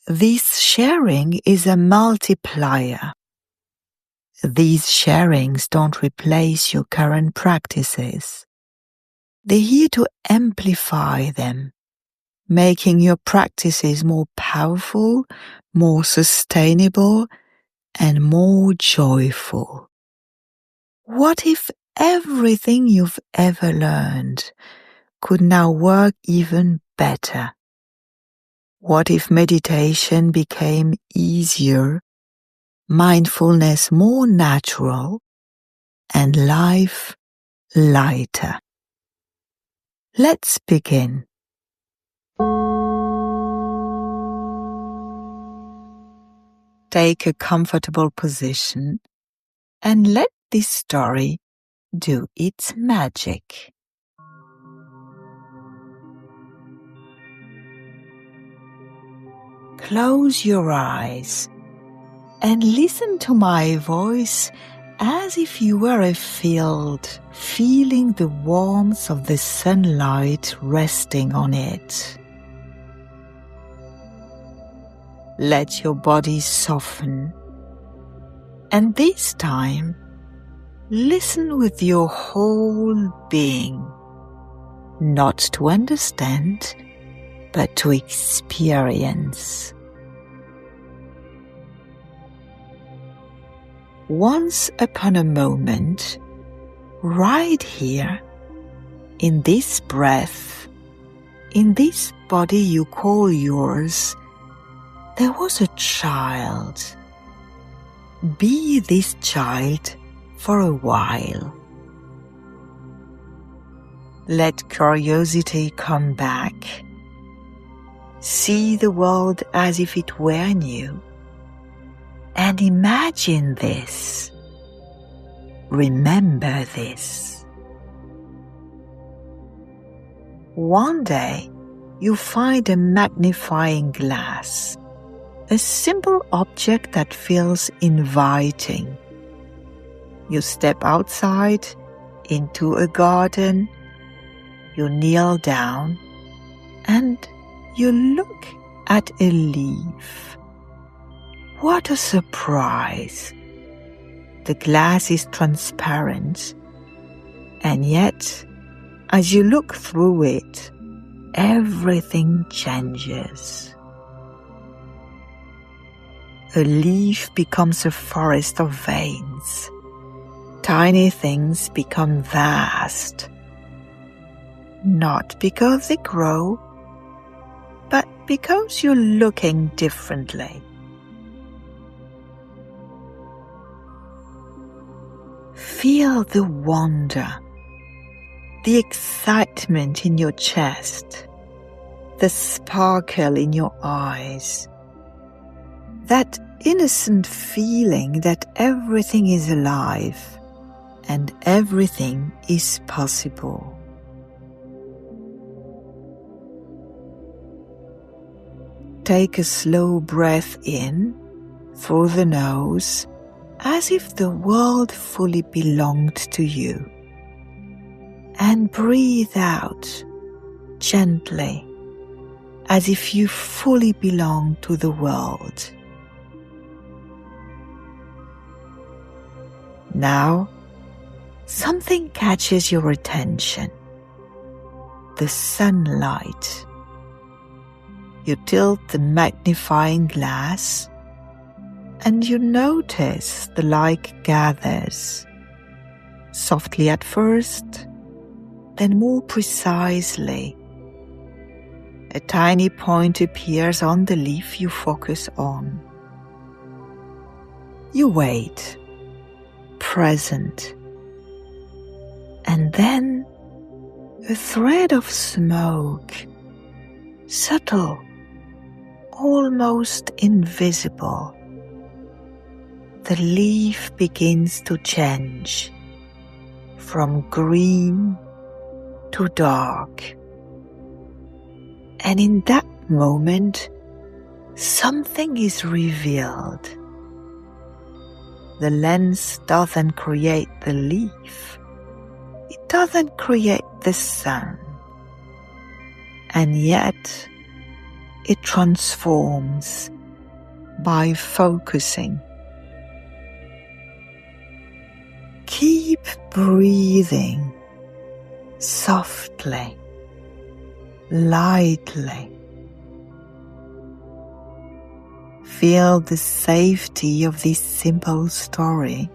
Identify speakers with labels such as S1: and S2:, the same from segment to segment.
S1: This sharing is a multiplier. These sharings don't replace your current practices. They're here to amplify them, making your practices more powerful, more sustainable, and more joyful. What if everything you've ever learned could now work even better? What if meditation became easier, mindfulness more natural, and life lighter? Let's begin. Take a comfortable position and let this story do its magic. Close your eyes and listen to my voice as if you were a field, feeling the warmth of the sunlight resting on it. Let your body soften, and this time, listen with your whole being, not to understand, but to experience. Once upon a moment, right here, in this breath, in this body you call yours, there was a child. Be this child for a while. Let curiosity come back. See the world as if it were new. And imagine this. Remember this. One day, you find a magnifying glass, a simple object that feels inviting. You step outside into a garden, you kneel down, and you look at a leaf. What a surprise! The glass is transparent, and yet, as you look through it, everything changes. A leaf becomes a forest of veins. Tiny things become vast. Not because they grow, but because you're looking differently. Feel the wonder, the excitement in your chest, the sparkle in your eyes, that innocent feeling that everything is alive and everything is possible. Take a slow breath in through the nose, as if the world fully belonged to you. And breathe out gently, as if you fully belong to the world. Now, something catches your attention. The sunlight. You tilt the magnifying glass, and you notice the light gathers, softly at first, then more precisely. A tiny point appears on the leaf you focus on. You wait, present, and then a thread of smoke, subtle, almost invisible. The leaf begins to change from green to dark. And in that moment, something is revealed. The lens doesn't create the leaf. It doesn't create the sun. And yet, it transforms by focusing. Keep breathing softly, lightly. Feel the safety of this simple story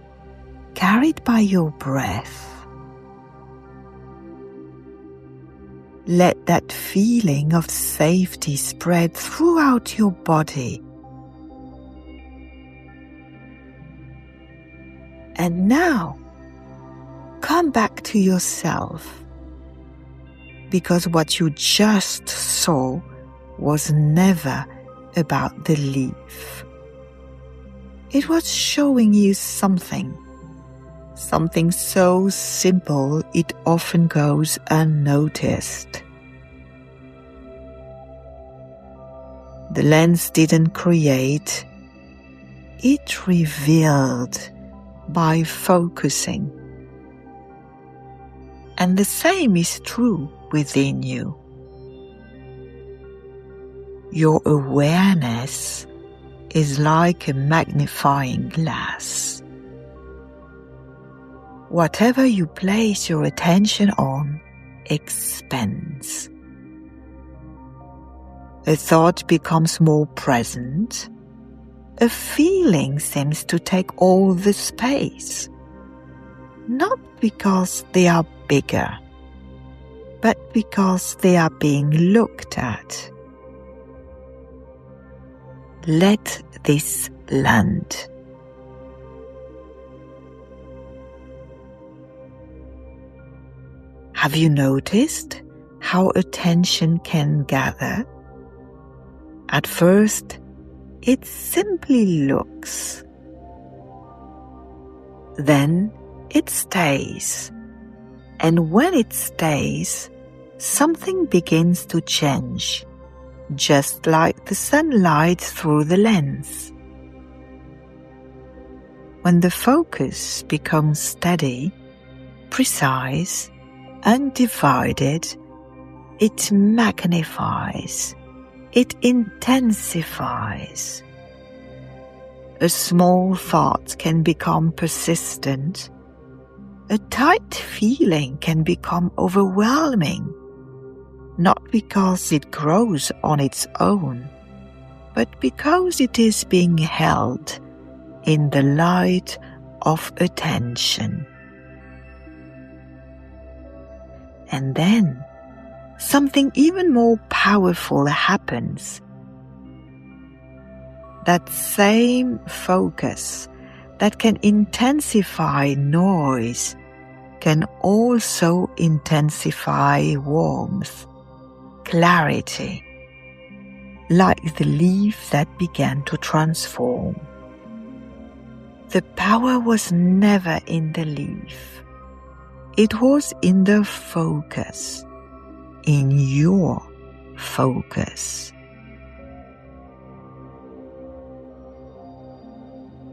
S1: carried by your breath. Let that feeling of safety spread throughout your body. And now, come back to yourself, because what you just saw was never about the leaf. It was showing you something so simple it often goes unnoticed. The lens didn't create, it revealed by focusing. And the same is true within you. Your awareness is like a magnifying glass. Whatever you place your attention on expands. A thought becomes more present. A feeling seems to take all the space. Not because they are bigger, but because they are being looked at. Let this land. Have you noticed how attention can gather? At first, it simply looks. Then it stays. And when it stays, something begins to change, just like the sunlight through the lens. When the focus becomes steady, precise, undivided, it magnifies, it intensifies. A small thought can become persistent. A tight feeling can become overwhelming, not because it grows on its own, but because it is being held in the light of attention. And then something even more powerful happens. That same focus that can intensify noise can also intensify warmth, clarity, like the leaf that began to transform. The power was never in the leaf. It was in the focus, in your focus.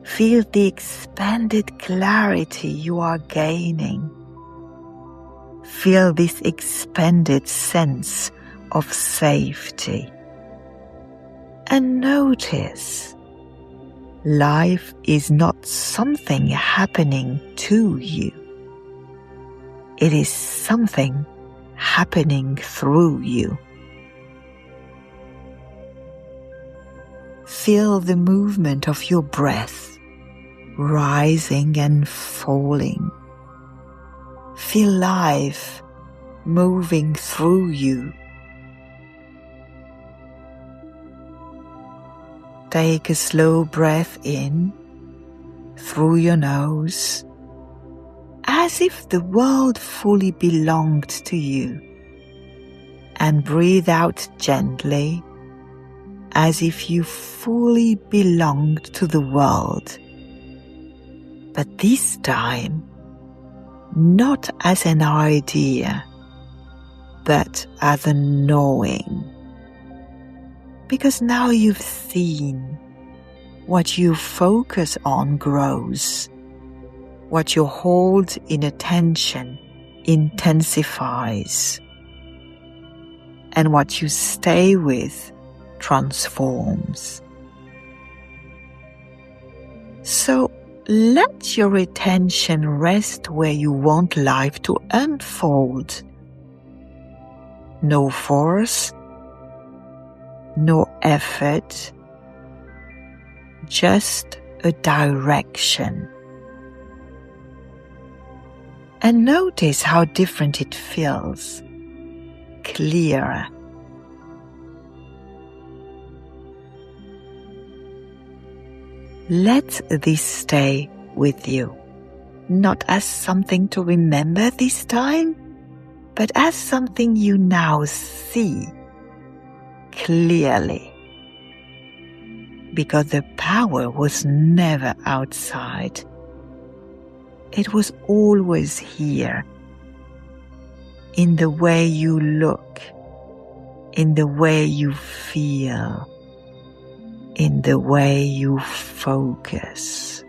S1: Feel the expanded clarity you are gaining. Feel this expanded sense of safety. And notice, life is not something happening to you. It is something happening through you. Feel the movement of your breath, rising and falling. Feel life moving through you. Take a slow breath in through your nose, as if the world fully belonged to you, and breathe out gently, as if you fully belonged to the world. But this time, not as an idea, but as a knowing. Because now you've seen what you focus on grows. What you hold in attention intensifies. And what you stay with transforms. let your attention rest where you want life to unfold. No force, no effort, just a direction. And notice how different it feels. Clearer. Let this stay with you, not as something to remember this time, but as something you now see clearly. Because the power was never outside. It was always here, in the way you look, in the way you feel, in the way you focus.